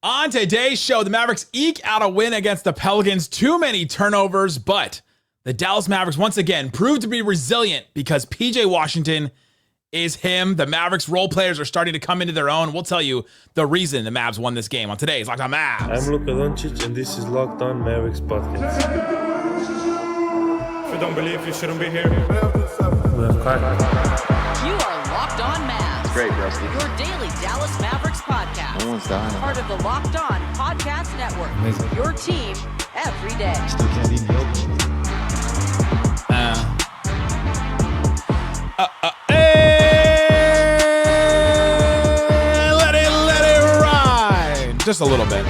On today's show, the Mavericks eke out a win against the Pelicans. Too many turnovers, but the Dallas Mavericks once again proved to be resilient because PJ Washington is him. The Mavericks role players are starting to come into their own. We'll tell you the reason the Mavs won this game on today's Locked On Mavs. I'm Luka Doncic, and this is Locked On Mavericks podcast. If you don't believe, you shouldn't be here. We have You are Locked On Mavs. Great, Rusty. Your daily Dallas Mavericks podcast. No one's dying. Part of the Locked On Podcast Network. Amazing. Your team every day. Still can't even help. Let it ride. Just a little bit.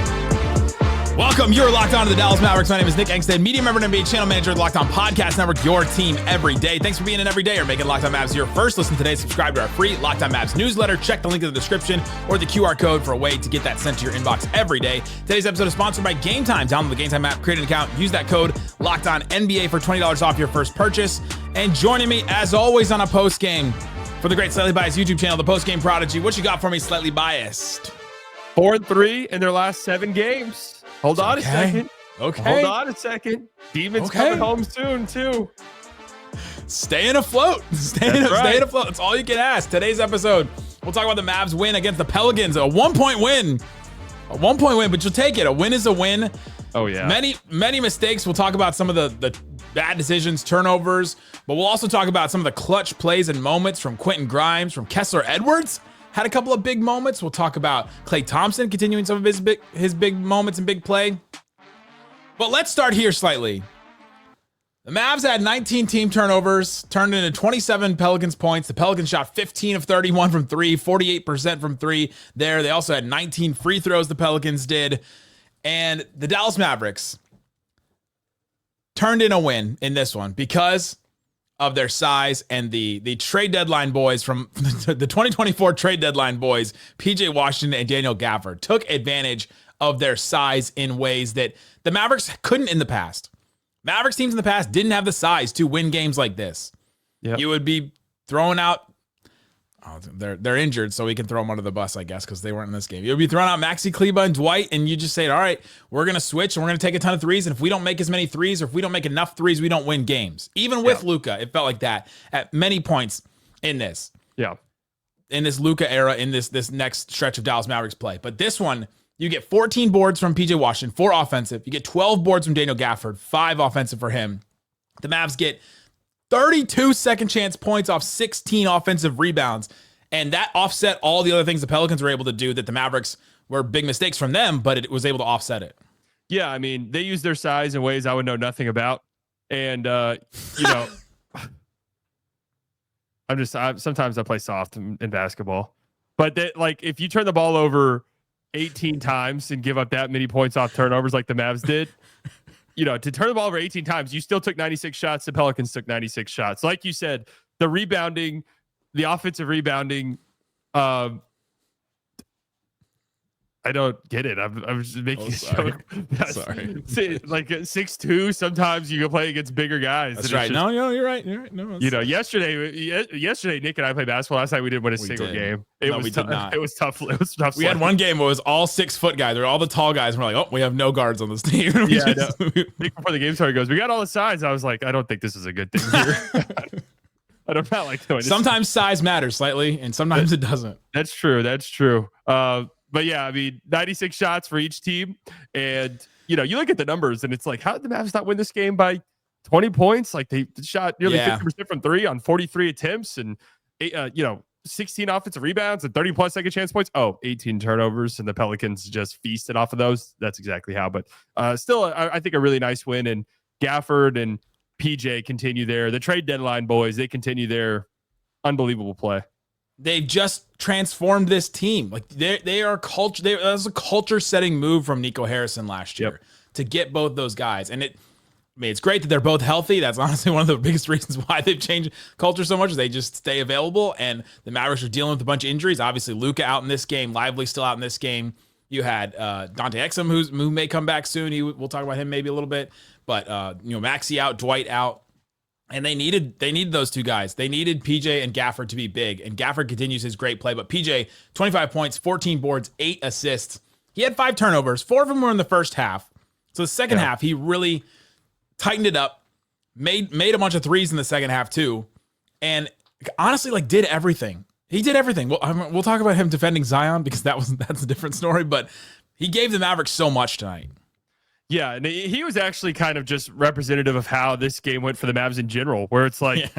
Welcome. You're locked on to the Dallas Mavericks. My name is Nick Angstadt, media member and NBA channel manager of the Locked On Podcast Network, your team every day. Thanks for being in every day or making Locked On Mavs your first listen today. Subscribe to our free Locked On Mavs newsletter. Check the link in the description or the QR code for a way to get that sent to your inbox every day. Today's episode is sponsored by Game Time. Download the Game Time app, create an account, use that code Locked On NBA for $20 off your first purchase. And joining me, as always, on a post game for the great Slightly Biased YouTube channel, the Post Game Prodigy. What you got for me, Slightly Biased? 4-3 in their last 7 games. Hold on a second. Okay. Hold on a second. Demons coming home soon, too. Staying afloat. Staying afloat. That's all you can ask. Today's episode, we'll talk about the Mavs win against the Pelicans. A 1-point win. A 1-point win, but you'll take it. A win is a win. Oh, yeah. Many mistakes. We'll talk about some of the bad decisions, turnovers, but we'll also talk about some of the clutch plays and moments from Quentin Grimes, from Kessler Edwards. Had a couple of big moments. We'll talk about Klay Thompson continuing some of his big moments and big play. But let's start here slightly. The Mavs had 19 team turnovers, turned into 27 Pelicans points. The Pelicans shot 15 of 31 from three, 48% from three there. They also had 19 free throws, the Pelicans did. And the Dallas Mavericks turned in a win in this one because of their size and the trade deadline boys from the 2024 trade deadline boys, PJ Washington and Daniel Gafford, took advantage of their size in ways that the Mavericks couldn't in the past. Mavericks teams in the past didn't have the size to win games like this. Yep. You would be throwing out, they're injured, so we can throw them under the bus, I guess, because they weren't in this game. You would be throwing out Maxi Kleber and Dwight, and you just say, all right, we're going to switch, and we're going to take a ton of threes, and if we don't make as many threes, or if we don't make enough threes, we don't win games. Even with Luka, it felt like that at many points in this. Yeah. In this Luka era, in this next stretch of Dallas Mavericks play. But this one, you get 14 boards from PJ Washington, 4 offensive. You get 12 boards from Daniel Gafford, 5 offensive for him. The Mavs get 32 second chance points off 16 offensive rebounds. And that offset all the other things the Pelicans were able to do that the Mavericks were big mistakes from them, but it was able to offset it. Yeah, I mean, they use their size in ways I would know nothing about. And, sometimes I play soft in basketball. But if you turn the ball over 18 times and give up that many points off turnovers like the Mavs did, to turn the ball over 18 times, you still took 96 shots. The Pelicans took 96 shots. Like you said, the rebounding, the offensive rebounding, I don't get it. I'm just making sorry. Sorry. Like 6'2", sometimes you can play against bigger guys. That's right. No, you're right. No, yesterday, Nick and I played basketball. Last night we didn't win a single game. It was tough. It was tough. We had one game where it was all 6-foot guys. They're all the tall guys. And we're like, oh, we have no guards on this team. Nick before the game started goes, we got all the size. I was like, I don't think this is a good thing here. I don't like doing this. Sometimes size matters slightly, and sometimes it doesn't. That's true. But yeah, I mean, 96 shots for each team. And, you look at the numbers and it's like, how did the Mavs not win this game by 20 points? Like they shot nearly 50% from three on 43 attempts and, 16 offensive rebounds and 30 plus second chance points. 18 turnovers and the Pelicans just feasted off of those. That's exactly how. But still, I think a really nice win. And Gafford and PJ continue the trade deadline boys. They continue their unbelievable play. They've just transformed this team. Like they are culture. That was a culture-setting move from Nico Harrison last year to get both those guys. And it's great that they're both healthy. That's honestly one of the biggest reasons why they've changed culture so much. Is they just stay available. And the Mavericks are dealing with a bunch of injuries. Obviously, Luka out in this game. Lively still out in this game. You had Dante Exum, who may come back soon. We'll talk about him maybe a little bit. But Maxey out, Dwight out. And they needed those two guys. They needed PJ and Gafford to be big. And Gafford continues his great play. But PJ, 25 points, 14 boards, 8 assists. He had 5 turnovers. 4 of them were in the first half. So the second half, he really tightened it up, made a bunch of threes in the second half too, and honestly, like, did everything. He did everything. We'll talk about him defending Zion because that's a different story, but he gave the Mavericks so much tonight. Yeah, and he was actually kind of just representative of how this game went for the Mavs in general, where it's like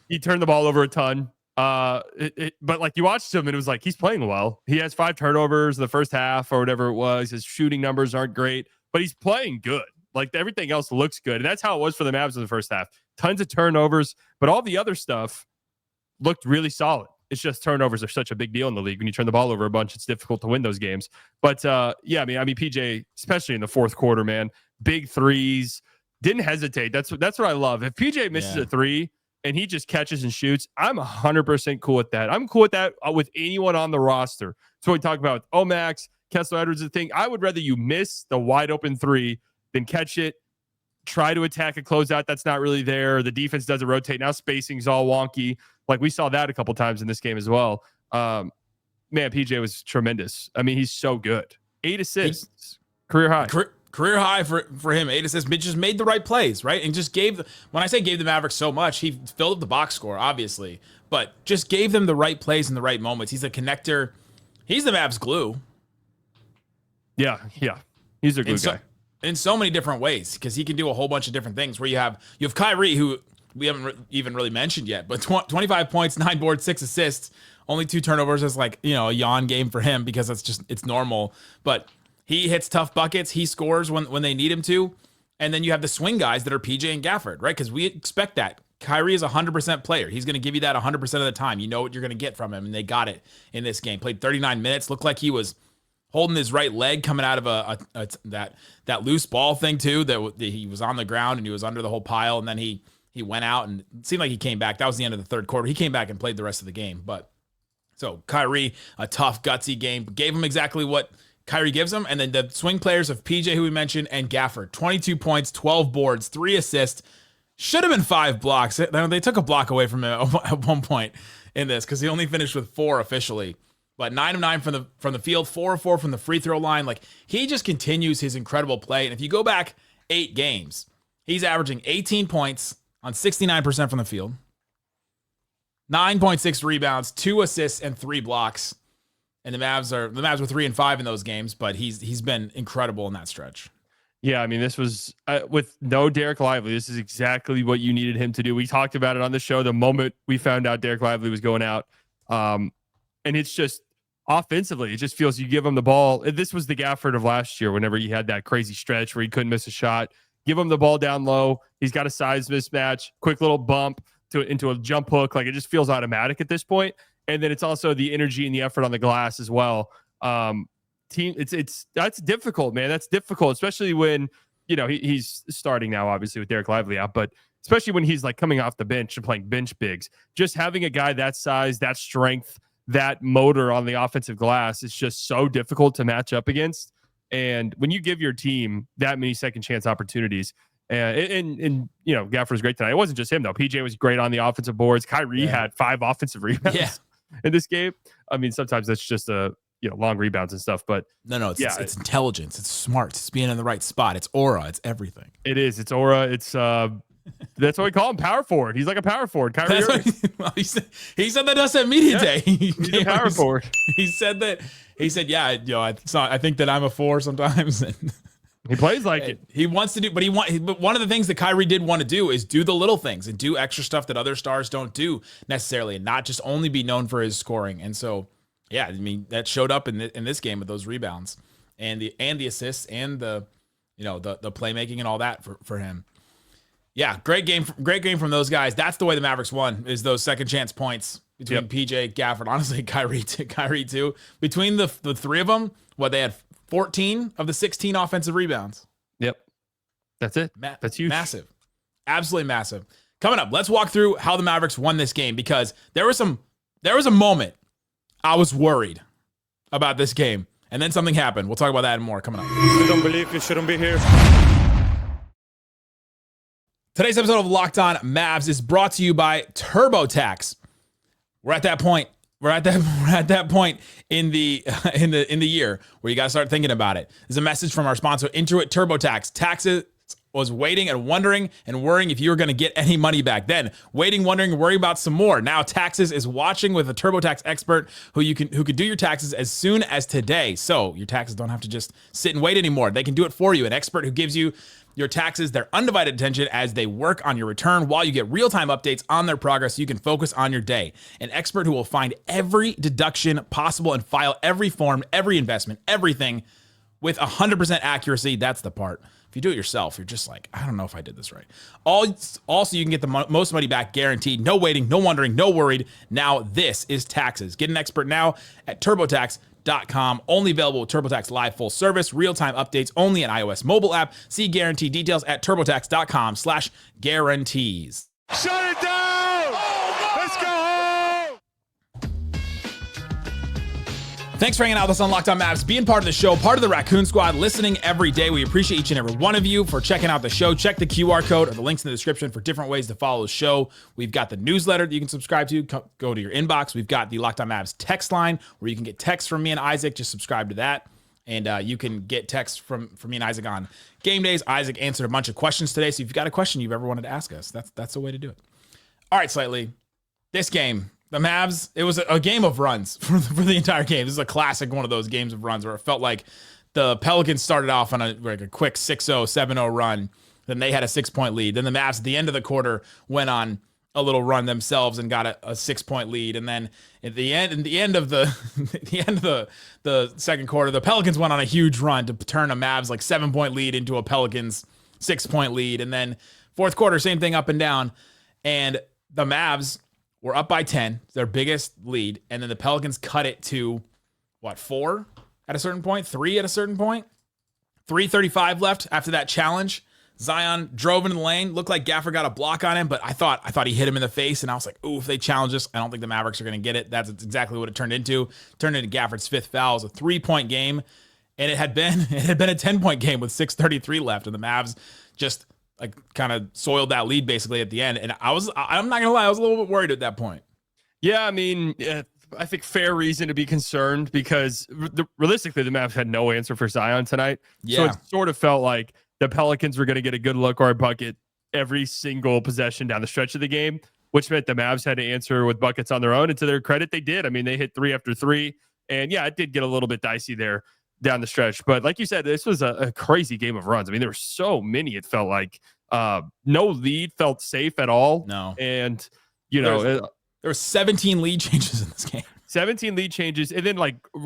he turned the ball over a ton. But like you watched him and it was like he's playing well. He has 5 turnovers in the first half or whatever it was. His shooting numbers aren't great, but he's playing good. Like everything else looks good. And that's how it was for the Mavs in the first half. Tons of turnovers, but all the other stuff looked really solid. It's just turnovers are such a big deal in the league. When you turn the ball over a bunch, it's difficult to win those games. But yeah, I mean, PJ, especially in the fourth quarter, man, big threes, didn't hesitate. That's what I love. If PJ misses a 3 and he just catches and shoots, I'm 100% cool with that. I'm cool with that with anyone on the roster. So we talk about Max, Kessler, Edwards, the thing. I would rather you miss the wide open 3 than catch it, try to attack a closeout that's not really there. The defense doesn't rotate. Now spacing's all wonky. Like we saw that a couple times in this game as well. Man, PJ was tremendous. I mean, he's so good. 8 assists, career high. Career high for him. 8 assists, but just made the right plays, right? And just when I say gave the Mavericks so much, he filled up the box score, obviously, but just gave them the right plays in the right moments. He's a connector. He's the Mavs glue. Yeah. He's a glue guy. In so many different ways, because he can do a whole bunch of different things where you have Kyrie, who we haven't even really mentioned yet, but 25 points, 9 boards, 6 assists, only 2 turnovers is like, a yawn game for him because it's normal, but he hits tough buckets. He scores when they need him to. And then you have the swing guys that are PJ and Gafford, right? Because we expect that. Kyrie is a 100% player. He's going to give you that 100% of the time. You know what you're going to get from him, and they got it in this game. Played 39 minutes, looked like he was holding his right leg coming out of that loose ball thing too, that he was on the ground and he was under the whole pile, and then he went out and it seemed like he came back. That was the end of the third quarter. He came back and played the rest of the game. But so Kyrie, a tough, gutsy game, gave him exactly what Kyrie gives him. And then the swing players of PJ, who we mentioned, and Gafford, 22 points, 12 boards, 3 assists, should have been 5 blocks. They took a block away from him at one point in this because he only finished with 4 officially. But 9 of 9 from the field, 4 of 4 from the free throw line. Like, he just continues his incredible play. And if you go back 8 games, he's averaging 18 points on 69% from the field, 9.6 rebounds, 2 assists, and 3 blocks. And the Mavs were 3 and 5 in those games, but he's been incredible in that stretch. Yeah, I mean, this was with no Derek Lively. This is exactly what you needed him to do. We talked about it on the show the moment we found out Derek Lively was going out. And it's just offensively, it just feels you give him the ball. This was the Gafford of last year whenever he had that crazy stretch where he couldn't miss a shot. Give him the ball down low. He's got a size mismatch, quick little bump into a jump hook. Like, it just feels automatic at this point. And then it's also the energy and the effort on the glass as well. That's difficult, man. That's difficult, especially when, he's starting now, obviously, with Derek Lively out, but especially when he's like coming off the bench and playing bench bigs. Just having a guy that size, that strength, that motor on the offensive glass is just so difficult to match up against. And when you give your team that many second chance opportunities, and Gafford was great tonight. It wasn't just him though. PJ was great on the offensive boards. Kyrie had 5 offensive rebounds in this game. I mean, sometimes that's just long rebounds and stuff, but it's intelligence. It's smart. It's being in the right spot. It's aura. It's everything. It is. It's aura. It's that's what we call him, power forward. He's like a power forward. Kyrie Irving. He said that us at media day. He's a power forward. He said that. He said, I think that I'm a 4 sometimes. He plays like it. He wants to do, but one of the things that Kyrie did want to do is do the little things and do extra stuff that other stars don't do necessarily, and not just only be known for his scoring. And so, I mean, that showed up in this game with those rebounds and the assists and the playmaking and all that for him. Yeah, great game from those guys. That's the way the Mavericks won, is those second chance points between PJ, Gafford, honestly, Kyrie too. Between the 3 of them, they had 14 of the 16 offensive rebounds. Yep. That's it. That's huge. Massive. Absolutely massive. Coming up, let's walk through how the Mavericks won this game, because there was a moment I was worried about this game, and then something happened. We'll talk about that and more coming up. I don't believe you shouldn't be here. Today's episode of Locked On Mavs is brought to you by TurboTax. We're at that point we're at that point in the year where you got to start thinking about it. There's a message from our sponsor, Intuit TurboTax. Taxes was waiting and wondering and worrying if you were going to get any money back. Then waiting, wondering, worrying about some more. Now Taxes is watching with a TurboTax expert who could do your taxes as soon as today. So your taxes don't have to just sit and wait anymore. They can do it for you. An expert who gives you your taxes their undivided attention as they work on your return while you get real-time updates on their progress so you can focus on your day. An expert who will find every deduction possible and file every form, every investment, everything with 100% accuracy. That's the part. If you do it yourself, you're just like, I don't know if I did this right. Also, you can get the most money back guaranteed. No waiting, no wondering, no worried. Now this is Taxes. Get an expert now at TurboTax.com. Only available with TurboTax Live full service. Real-time updates only an iOS mobile app. See guarantee details at TurboTax.com/guarantees. Shut it down! Let's go home! Thanks for hanging out with us on Locked On Mavs, being part of the show, part of the Raccoon Squad, listening every day. We appreciate each and every one of you for checking out the show. Check the QR code or the links in the description for different ways to follow the show. We've got the newsletter that you can subscribe to. Go to your inbox. We've got the Locked On Mavs text line where you can get texts from me and Isaac. Just subscribe to that. And you can get texts from me and Isaac on game days. Isaac answered a bunch of questions today. So if you've got a question you've ever wanted to ask us, that's the way to do it. All right, Slightly. This game, the Mavs, it was a game of runs for the entire game. This is a classic one of those games of runs where it felt like the Pelicans started off on a quick 6-0, 7-0 run. Then they had a 6-point lead. Then the Mavs at the end of the quarter went on a little run themselves and got a 6-point lead. And then at the end of the second quarter, the Pelicans went on a huge run to turn a Mavs 7-point lead into a Pelicans 6-point lead. And then fourth quarter, same thing up and down. And the Mavs were up by 10, their biggest lead. And then the Pelicans cut it to 4 at a certain point, 3 at a certain point, 3:35 left after that challenge. Zion drove into the lane, looked like Gafford got a block on him, but I thought he hit him in the face, and I was like, ooh, if they challenge us, I don't think the Mavericks are going to get it. That's exactly what it turned into. Turned into Gafford's 5th foul. It was a 3-point game, and it had been a 10-point game with 6:33 left, and the Mavs just kind of soiled that lead basically at the end. And I'm not gonna lie, I was a little bit worried at that point. Yeah, I mean, I think fair reason to be concerned because realistically, the Mavs had no answer for Zion tonight. Yeah. So it sort of felt like the Pelicans were going to get a good look or a bucket every single possession down the stretch of the game, which meant the Mavs had to answer with buckets on their own. And to their credit, they did. I mean, they hit 3 after 3. And yeah, it did get a little bit dicey there down the stretch. But like you said, this was a crazy game of runs. I mean, there were so many, it felt like. No lead felt safe at all. No. And, there were 17 lead changes in this game. 17 lead changes. And then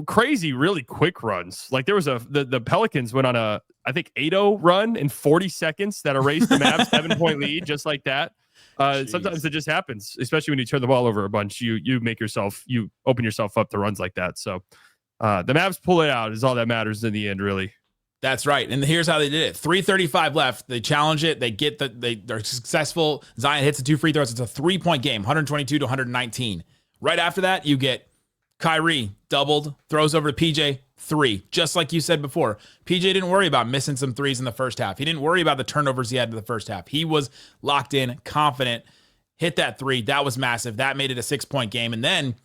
crazy, really quick runs. There was the Pelicans went on a, I think 8-0 run in 40 seconds that erased the Mavs 7-point lead, just like that. Sometimes it just happens, especially when you turn the ball over a bunch, you open yourself up to runs like that. So the Mavs pull it out is all that matters in the end, really. That's right. And here's how they did it. 3:35 left. They challenge it. They're successful. Zion hits the 2 free throws. It's a 3-point game, 122 to 119. Right after that, you get Kyrie doubled, throws over to PJ, 3. Just like you said before, PJ didn't worry about missing some threes in the first half. He didn't worry about the turnovers he had in the first half. He was locked in, confident, hit that 3. That was massive. That made it a 6-point game. And then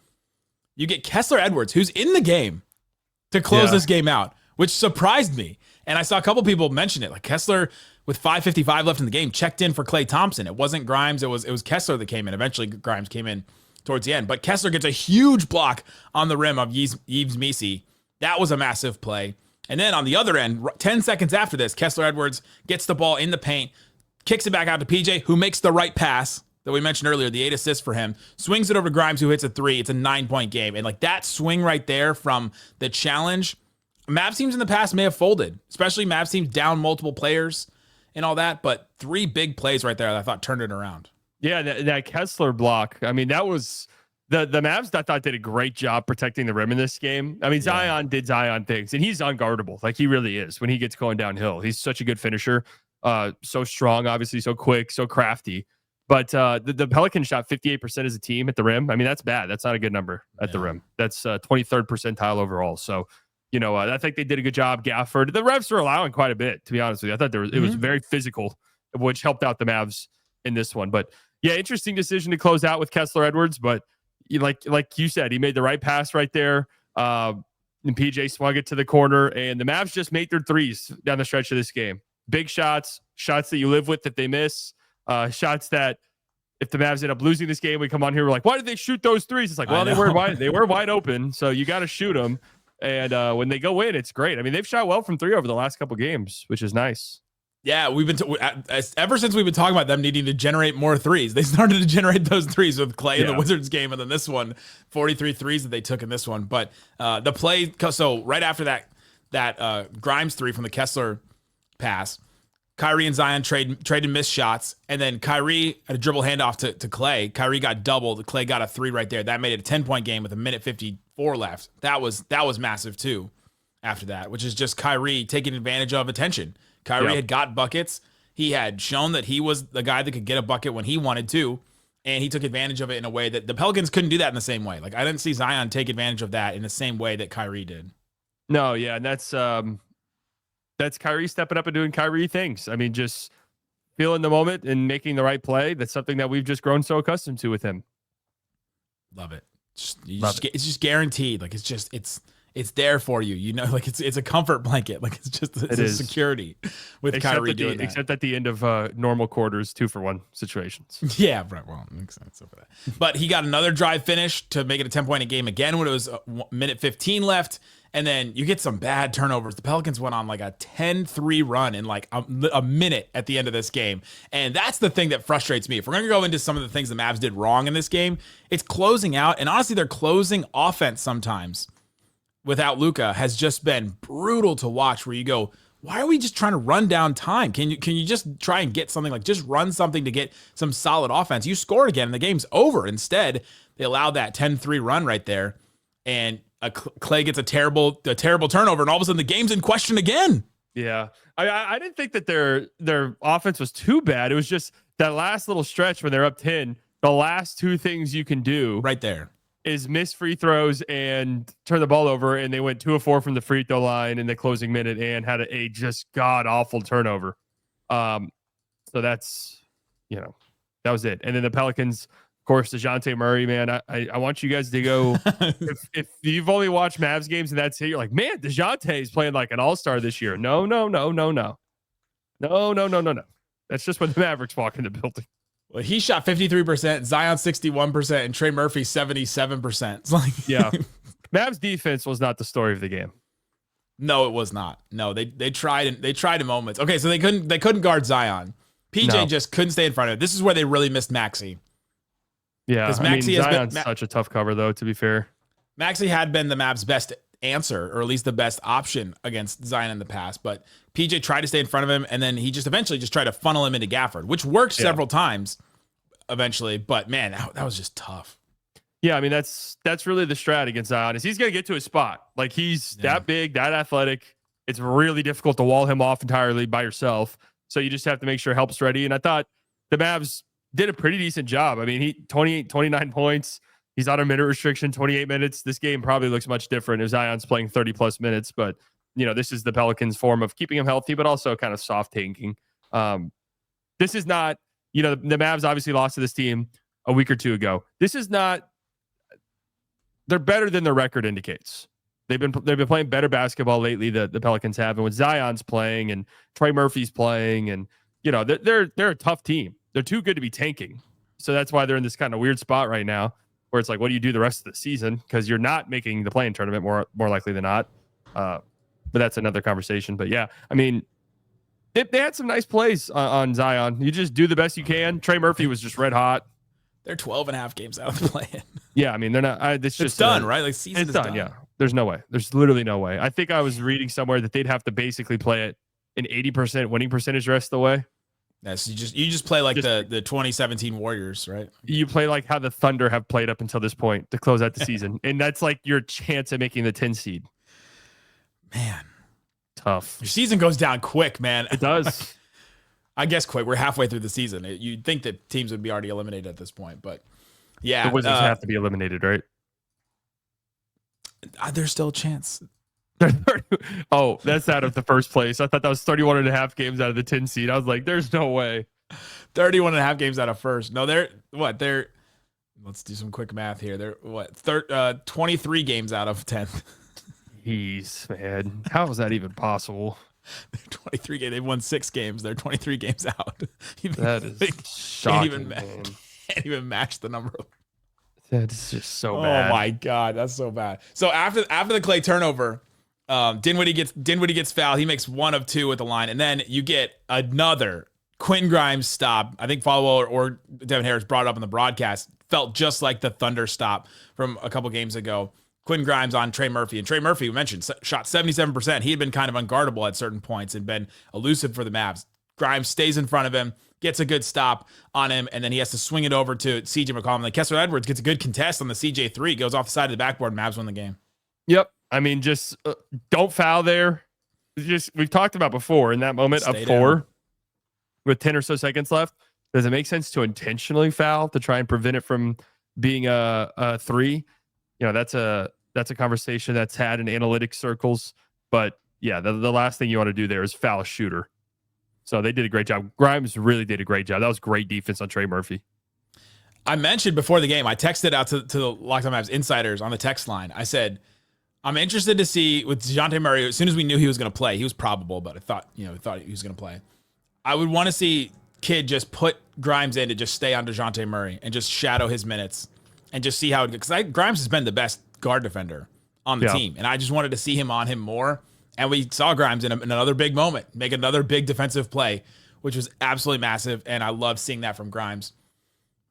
you get Kessler Edwards, who's in the game to close this game out, which surprised me. And I saw a couple people mention it. Kessler, with 5:55 left in the game, checked in for Klay Thompson. It wasn't Grimes. It was Kessler that came in. Eventually, Grimes came in towards the end. But Kessler gets a huge block on the rim of Yves Missi. That was a massive play. And then on the other end, 10 seconds after this, Kessler Edwards gets the ball in the paint, kicks it back out to PJ, who makes the right pass that we mentioned earlier, the 8 assists for him, swings it over to Grimes, who hits a 3. It's a 9-point game. And that swing right there from the challenge, Mavs teams in the past may have folded, especially Mavs teams down multiple players and all that. But 3 big plays right there that I thought turned it around. Yeah, that Kessler block. I mean, that was the Mavs I thought did a great job protecting the rim in this game. I mean, Zion did Zion things, and he's unguardable. He really is when he gets going downhill. He's such a good finisher. So strong, obviously, so quick, so crafty. But the Pelicans shot 58% as a team at the rim. I mean, that's bad. That's not a good number at the rim. That's 23rd percentile overall. So, I think they did a good job. Gafford, the refs were allowing quite a bit, to be honest with you. I thought it was very physical, which helped out the Mavs in this one. But yeah, interesting decision to close out with Kessler Edwards. But like you said, he made the right pass right there. And PJ swung it to the corner, and the Mavs just made their threes down the stretch of this game. Big shots that you live with if they miss, shots that if the Mavs end up losing this game, we come on here, we're like, why did they shoot those threes? It's like, well, they were wide open, so you got to shoot them. And when they go in, it's great. I mean, they've shot well from three over the last couple games, which is nice. Yeah, we've been ever since we've been talking about them needing to generate more threes. They started to generate those threes with Klay in the Wizards game, and then this one, 43 threes that they took in this one. But the play, so right after that Grimes three from the Kessler pass, Kyrie and Zion traded missed shots, and then Kyrie had a dribble handoff to Klay. Kyrie got doubled. Klay got a three right there. That made it a 10-point game with a minute 54 left. That was massive too. After that, which is just Kyrie taking advantage of attention. Kyrie had got buckets. He had shown that he was the guy that could get a bucket when he wanted to, and he took advantage of it in a way that the Pelicans couldn't do that in the same way. Like, I didn't see Zion take advantage of that in the same way that Kyrie did. No, yeah, and that's Kyrie stepping up and doing Kyrie things. I mean, just feeling the moment and making the right play. That's something that we've just grown so accustomed to with him. Love it. It's just guaranteed. Like, it's there for you, you know, like it's a comfort blanket. Like it's a security with Kyrie doing that. Except at the end of normal quarters, 2-for-1 situations. Yeah, right. Well, it makes sense over that. But he got another drive finish to make it a 10-point game again when it was minute 15 left. And then you get some bad turnovers. The Pelicans went on like a 10-3 run in like a minute at the end of this game. And that's the thing that frustrates me. If we're going to go into some of the things the Mavs did wrong in this game, it's closing out. And honestly, their closing offense sometimes without Luka has just been brutal to watch, where you go, why are we just trying to run down time? Can you just try and get something, like just run something to get some solid offense? You scored again and the game's over. Instead, they allowed that 10-3 run right there, and Klay gets a terrible turnover, and all of a sudden the game's in question again. Yeah. I didn't think that their offense was too bad. It was just that last little stretch when they're up 10, the last two things you can do right there is miss free throws and turn the ball over, and they went 2 of 4 from the free throw line in the closing minute and had a just god awful turnover. So that's, that was it. And then the Pelicans, of course, DeJounte Murray, man, I want you guys to go. if you've only watched Mavs games and that's it, you're like, man, DeJounte is playing like an all-star this year. No. That's just when the Mavericks walk in the building. Well, he shot 53%, Zion 61%, and Trey Murphy 77%. It's like, yeah, Mavs defense was not the story of the game. No, it was not. No, they tried in moments. Okay, so they couldn't guard Zion. PJ just couldn't stay in front of it. This is where they really missed Maxey. Yeah, because Zion's such a tough cover, though. To be fair, Maxey had been the Mavs' best answer, or at least the best option against Zion in the past. But PJ tried to stay in front of him, and then he just eventually just tried to funnel him into Gafford, which worked several times eventually. But man, that was just tough. Yeah, I mean that's really the strat against Zion, is he's gonna get to his spot. Like he's that big, that athletic. It's really difficult to wall him off entirely by yourself. So you just have to make sure help's ready. And I thought the Mavs did a pretty decent job. I mean, he 29 points. He's on a minute restriction, 28 minutes. This game probably looks much different if Zion's playing 30 plus minutes, but this is the Pelicans' form of keeping him healthy, but also kind of soft tanking. This is not, the Mavs obviously lost to this team a week or two ago. This is not, they're better than their record indicates. They've been playing better basketball lately, the Pelicans have. And when Zion's playing and Trey Murphy's playing, and they're a tough team. They're too good to be tanking. So that's why they're in this kind of weird spot right now, where it's like, what do you do the rest of the season? Because you're not making the play-in tournament more likely than not. But that's another conversation. But yeah, I mean, they had some nice plays on Zion. You just do the best you can. Trey Murphy was just red hot. They're 12 and a half games out of the play-in. Yeah, I mean, they're not. It's just done, right? Like season is done. Yeah, there's no way. There's literally no way. I think I was reading somewhere that they'd have to basically play it an 80% winning percentage the rest of the way. Yes, you just play like the 2017 Warriors, right? You play like how the Thunder have played up until this point to close out the season, and that's like your chance at making the 10 seed. Man, tough. Your season goes down quick, man. It does. I guess quick. We're halfway through the season. You'd think that teams would be already eliminated at this point, but yeah, the Wizards have to be eliminated, right? There's still a chance. Oh, that's out of the first place. I thought that was 31 and a half games out of the 10 seed. I was like, there's no way. 31 and a half games out of first. No, they're let's do some quick math here. They're 23 games out of 10th. Jeez, man. How is that even possible? They're 23 games. They've won 6 games. They're 23 games out. That is shocking, man. Can't even match the number. That is just so bad. Oh my God, that's so bad. So after the Klay turnover, Dinwiddie gets fouled. He makes 1 of 2 at the line, and then you get another Quentin Grimes stop. I think Follow or Devin Harris brought it up in the broadcast. Felt just like the Thunder stop from a couple games ago. Quentin Grimes on Trey Murphy. And Trey Murphy, we mentioned, shot 77%. He had been kind of unguardable at certain points and been elusive for the Mavs. Grimes stays in front of him, gets a good stop on him, and then he has to swing it over to CJ McCollum. And then Kessler Edwards gets a good contest on the CJ3, goes off the side of the backboard, and Mavs win the game. Yep. I mean, just don't foul there. We've talked about before in that moment of 4 with 10 or so seconds left. Does it make sense to intentionally foul to try and prevent it from being a 3? That's a conversation that's had in analytics circles. But yeah, the last thing you want to do there is foul a shooter. So they did a great job. Grimes really did a great job. That was great defense on Trey Murphy. I mentioned before the game, I texted out to the Locked On Mavs insiders on the text line. I said, I'm interested to see with DeJounte Murray, as soon as we knew he was going to play, he was probable, but I thought he was going to play. I would want to see Kid just put Grimes in to just stay on DeJounte Murray and just shadow his minutes and just see how it goes. Because Grimes has been the best guard defender on the team, and I just wanted to see him on him more. And we saw Grimes in another big moment make another big defensive play, which was absolutely massive, and I love seeing that from Grimes.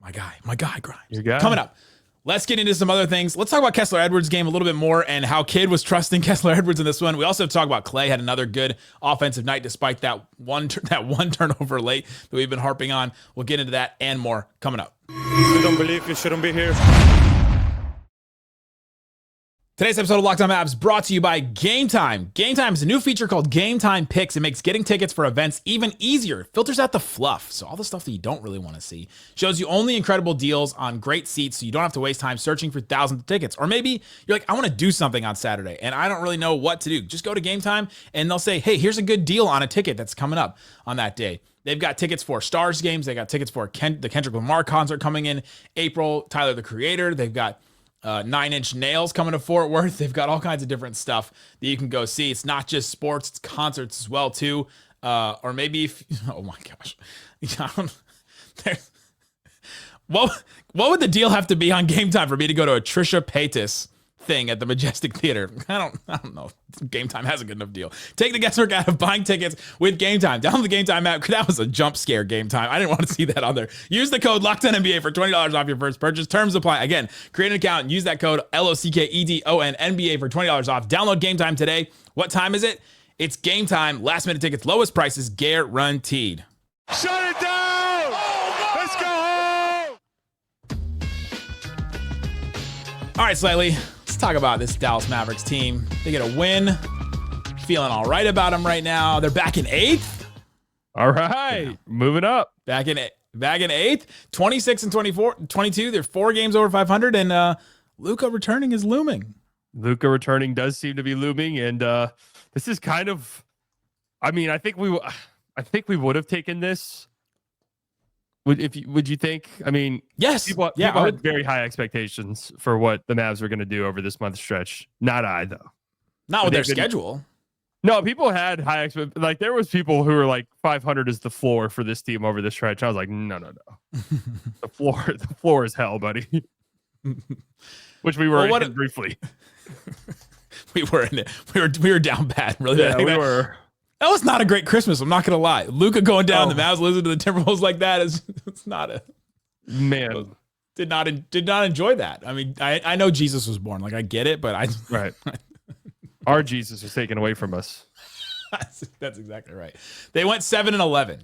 My guy, Grimes. Your guy. Coming up, let's get into some other things. Let's talk about Kessler Edwards' game a little bit more and how Kid was trusting Kessler Edwards in this one. We also talk about Klay had another good offensive night despite that one turnover late that we've been harping on. We'll get into that and more coming up. If you don't believe, you shouldn't be here. Today's episode of Locked On Mavs brought to you by Game Time. Game Time is a new feature called Game Time Picks. It makes getting tickets for events even easier. It filters out the fluff, so all the stuff that you don't really want to see. Shows you only incredible deals on great seats, so you don't have to waste time searching for thousands of tickets. Or maybe you're like, I want to do something on Saturday, and I don't really know what to do. Just go to Game Time, and they'll say, hey, here's a good deal on a ticket that's coming up on that day. They've got tickets for Stars games. They got tickets for the Kendrick Lamar concert coming in April. Tyler, the Creator. They've got 9 Inch Nails coming to Fort Worth. They've got all kinds of different stuff that you can go see. It's not just sports, it's concerts as well too. Or maybe oh my gosh. What would the deal have to be on Game Time for me to go to a Trisha Paytas thing at the Majestic Theater? I don't know. Game Time has a good enough deal. Take the guesswork out of buying tickets with Game Time. Download the Game Time app. That was a jump scare, Game Time. I didn't want to see that on there. Use the code LOCKEDONNBA for $20 off your first purchase. Terms apply. Again, create an account and use that code LOCKEDONNBA for $20 off. Download Game Time today. What time is it? It's Game Time. Last minute tickets, lowest prices guaranteed. Shut it down! Let's go home! All right, Slightly. Let's talk about this Dallas Mavericks team. They get a win. Feeling all right about them right now. They're back in 8th. All right. Moving up. Back in 8th. 26 and 22. They're 4 games over 500. And Luka returning is looming. Luka returning does seem to be looming. And this is kind of, I mean, I think we would have taken this. Would you think? I mean, yes. People had very high expectations for what the Mavs were going to do over this month stretch. Not I, though. Not with their schedule. No, people had high expectations. Like, there was people who were like 500 is the floor for this team over this stretch. I was like, no. The floor is hell, buddy. Which we were in briefly. We were in it. We were down bad. Really yeah, bad. We were. That was not a great Christmas. I'm not gonna lie. Luka going down, the Mavs losing to the Timberwolves like that it's not a man. Did not enjoy that. I mean, I know Jesus was born. Like I get it, but right. Our Jesus was taken away from us. That's exactly right. They went 7-11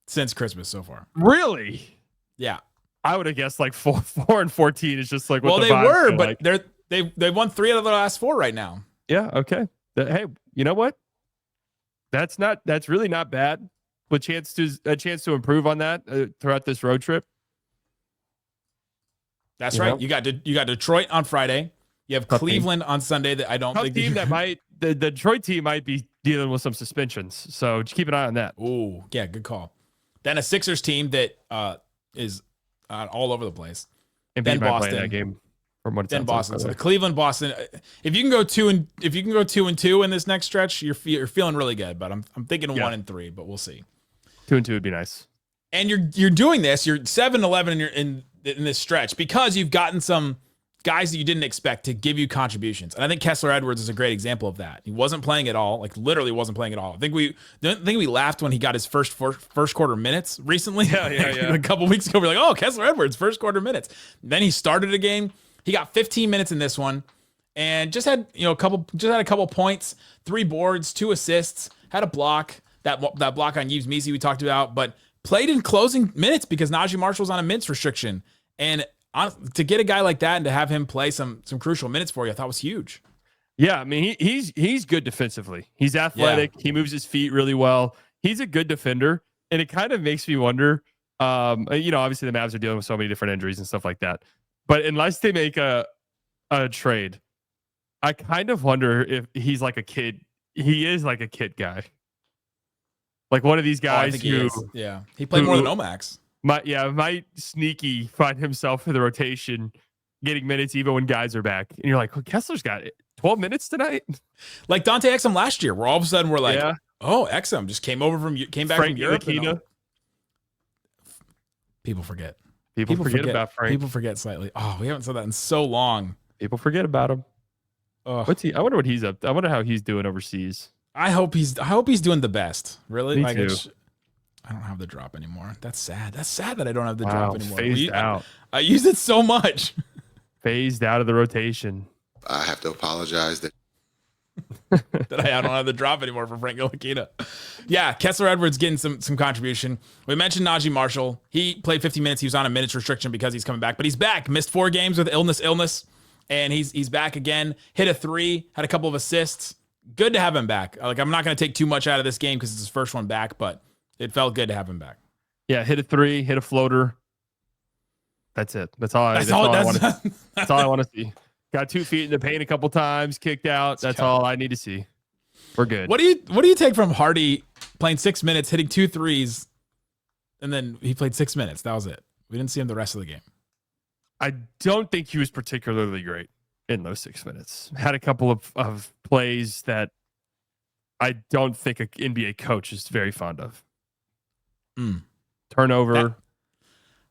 since Christmas so far. Really? Yeah. I would have guessed like 4-14 is just like what they were, but like. they won 3 out of their last 4 right now. Yeah. Okay. Hey, you know what? That's really not bad. With a chance to improve on that throughout this road trip. That's right. You got Detroit on Friday. You have Cleveland on Sunday. That I don't think team that might the Detroit team might be dealing with some suspensions. So just keep an eye on that. Ooh, yeah, good call. Then a Sixers team that is all over the place. Embiid then might Boston. play that game. From what it Then sounds Boston. like, So the Cleveland, Boston. If you can go 2-2 in this next stretch, you're feeling really good. But I'm thinking 1-3, but we'll see. 2-2 would be nice. And you're doing this. You're 7-11 in this stretch because you've gotten some guys that you didn't expect to give you contributions. And I think Kessler Edwards is a great example of that. He wasn't playing at all, like literally wasn't playing at all. I think we laughed when he got his first quarter minutes recently. Yeah. A couple weeks ago, we're like, oh, Kessler Edwards, first quarter minutes. Then he started a game. He got 15 minutes in this one, and just had a couple points, 3 boards, 2 assists, had a block that block on Yves Misi we talked about, but played in closing minutes because Naji Marshall's on a minutes restriction, and to get a guy like that and to have him play some crucial minutes for you, I thought was huge. Yeah, I mean he's good defensively. He's athletic. Yeah. He moves his feet really well. He's a good defender, and it kind of makes me wonder. Obviously the Mavs are dealing with so many different injuries and stuff like that. But unless they make a trade, I kind of wonder if he's like a kid. He is like a kid guy. Like one of these guys he played more than Omax. Might sneaky find himself in the rotation, getting minutes even when guys are back. And you're like, well, Kessler's got 12 minutes tonight. Like Dante Exum last year, where all of a sudden we're like, oh, Exum just came back from Europe. People forget. People forget about Frank. People forget slightly. Oh, we haven't said that in so long. People forget about him. What's he? I wonder what he's up to. I wonder how he's doing overseas. I hope he's doing the best. Really? Me too. I don't have the drop anymore. That's sad. That's sad that I don't have the drop anymore. Phased out. I used it so much. Phased out of the rotation. I have to apologize that I don't have the drop anymore for Frank Ntilikina. Yeah, Kessler Edwards getting some contribution. We mentioned Naji Marshall. He played 50 minutes. He was on a minutes restriction because he's coming back, but he's back. Missed 4 games with illness, and he's back again. Hit a 3, had a couple of assists. Good to have him back. Like I'm not going to take too much out of this game because it's his first one back, but it felt good to have him back. Yeah, hit a 3, hit a floater. That's it. That's all I want to see. Got 2 feet in the paint a couple times, kicked out. That's all I need to see. We're good. What do you take from Hardy playing 6 minutes, hitting 2 threes, and then he played 6 minutes? That was it. We didn't see him the rest of the game. I don't think he was particularly great in those 6 minutes. Had a couple of plays that I don't think an NBA coach is very fond of. Turnover.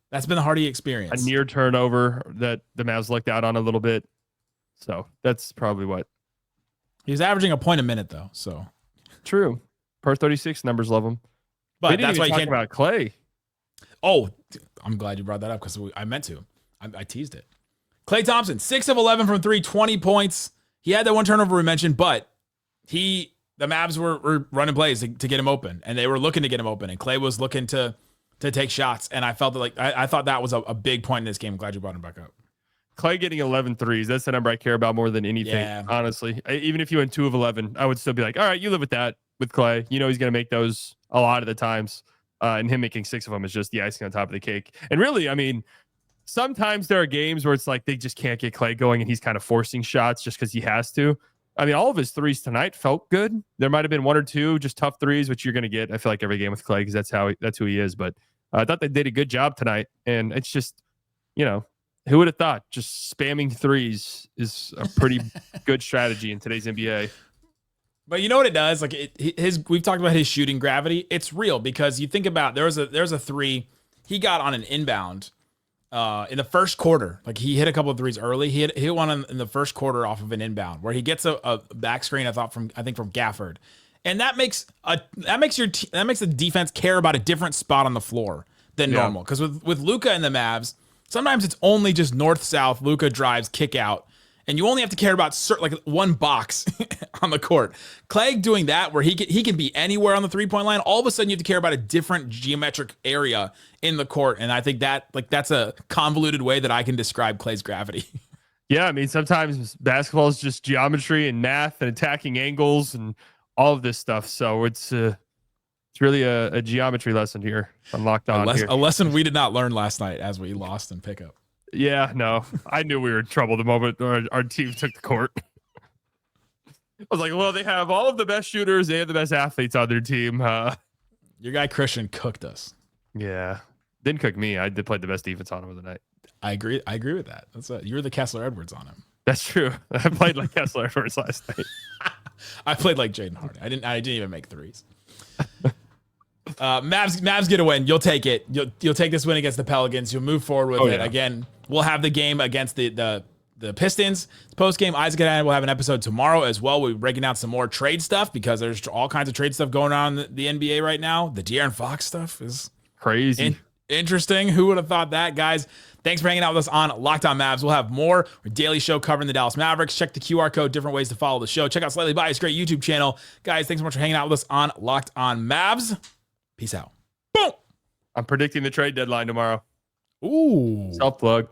That's been the Hardy experience. A near turnover that the Mavs looked out on a little bit. So that's probably what. He's averaging a point a minute, though. So true. Per 36 numbers love him. But that's why you can't about Klay. Oh, I'm glad you brought that up because I meant to. I teased it. Klay Thompson, 6 of 11 from 3, 20 points. He had that 1 turnover we mentioned, but the Mavs were running plays to get him open, and they were looking to get him open, and Klay was looking to take shots, and I felt like I thought that was a big point in this game. I'm glad you brought him back up. Klay getting 11 threes, that's the number I care about more than anything, honestly. Even if you went 2 of 11, I would still be like, all right, you live with that with Klay. You know he's going to make those a lot of the times, and him making 6 of them is just the icing on top of the cake. And really, I mean, sometimes there are games where it's like they just can't get Klay going, and he's kind of forcing shots just because he has to. I mean, all of his threes tonight felt good. There might have been 1 or 2 just tough threes, which you're going to get, I feel like, every game with Klay because that's who he is. But I thought they did a good job tonight, and it's just, who would have thought just spamming threes is a pretty good strategy in today's NBA. But you know what it does? Like we've talked about his shooting gravity. It's real because you think about there's a 3 he got on an inbound in the first quarter. Like he hit a couple of threes early. He hit one in the first quarter off of an inbound where he gets a back screen. I think from Gafford, and that makes the defense care about a different spot on the floor than normal. Because with Luka and the Mavs, sometimes it's only just north-south. Luka drives, kick out, and you only have to care about like one box on the court. Klay doing that where he can be anywhere on the 3-point line. All of a sudden, you have to care about a different geometric area in the court, and I think that's a convoluted way that I can describe Klay's gravity. Yeah, I mean, sometimes basketball is just geometry and math and attacking angles and all of this stuff. So it's really a geometry lesson here on Locked On. A lesson we did not learn last night as we lost in pickup. Yeah, no, I knew we were in trouble the moment our team took the court. I was like, well, they have all of the best shooters and the best athletes on their team. Your guy Christian cooked us. Yeah, didn't cook me. I did play the best defense on him the night. I agree with that. You're the Kessler Edwards on him. That's true. I played like Kessler first last night. I played like Jaden Hardy. I didn't even make threes. Mavs get a win. You'll take it. You'll take this win against the Pelicans. You'll move forward with it. Yeah. Again, we'll have the game against the Pistons post game. Isaac and I will have an episode tomorrow as well. We're breaking out some more trade stuff because there's all kinds of trade stuff going on in the NBA right now. The De'Aaron Fox stuff is crazy. Interesting. Who would have thought that, guys? Thanks for hanging out with us on Locked On Mavs. We'll have more daily show covering the Dallas Mavericks. Check the QR code, different ways to follow the show. Check out Slightly Biased, great YouTube channel. Guys, thanks so much for hanging out with us on Locked On Mavs. Peace out. Boom. I'm predicting the trade deadline tomorrow. Ooh. Self plug.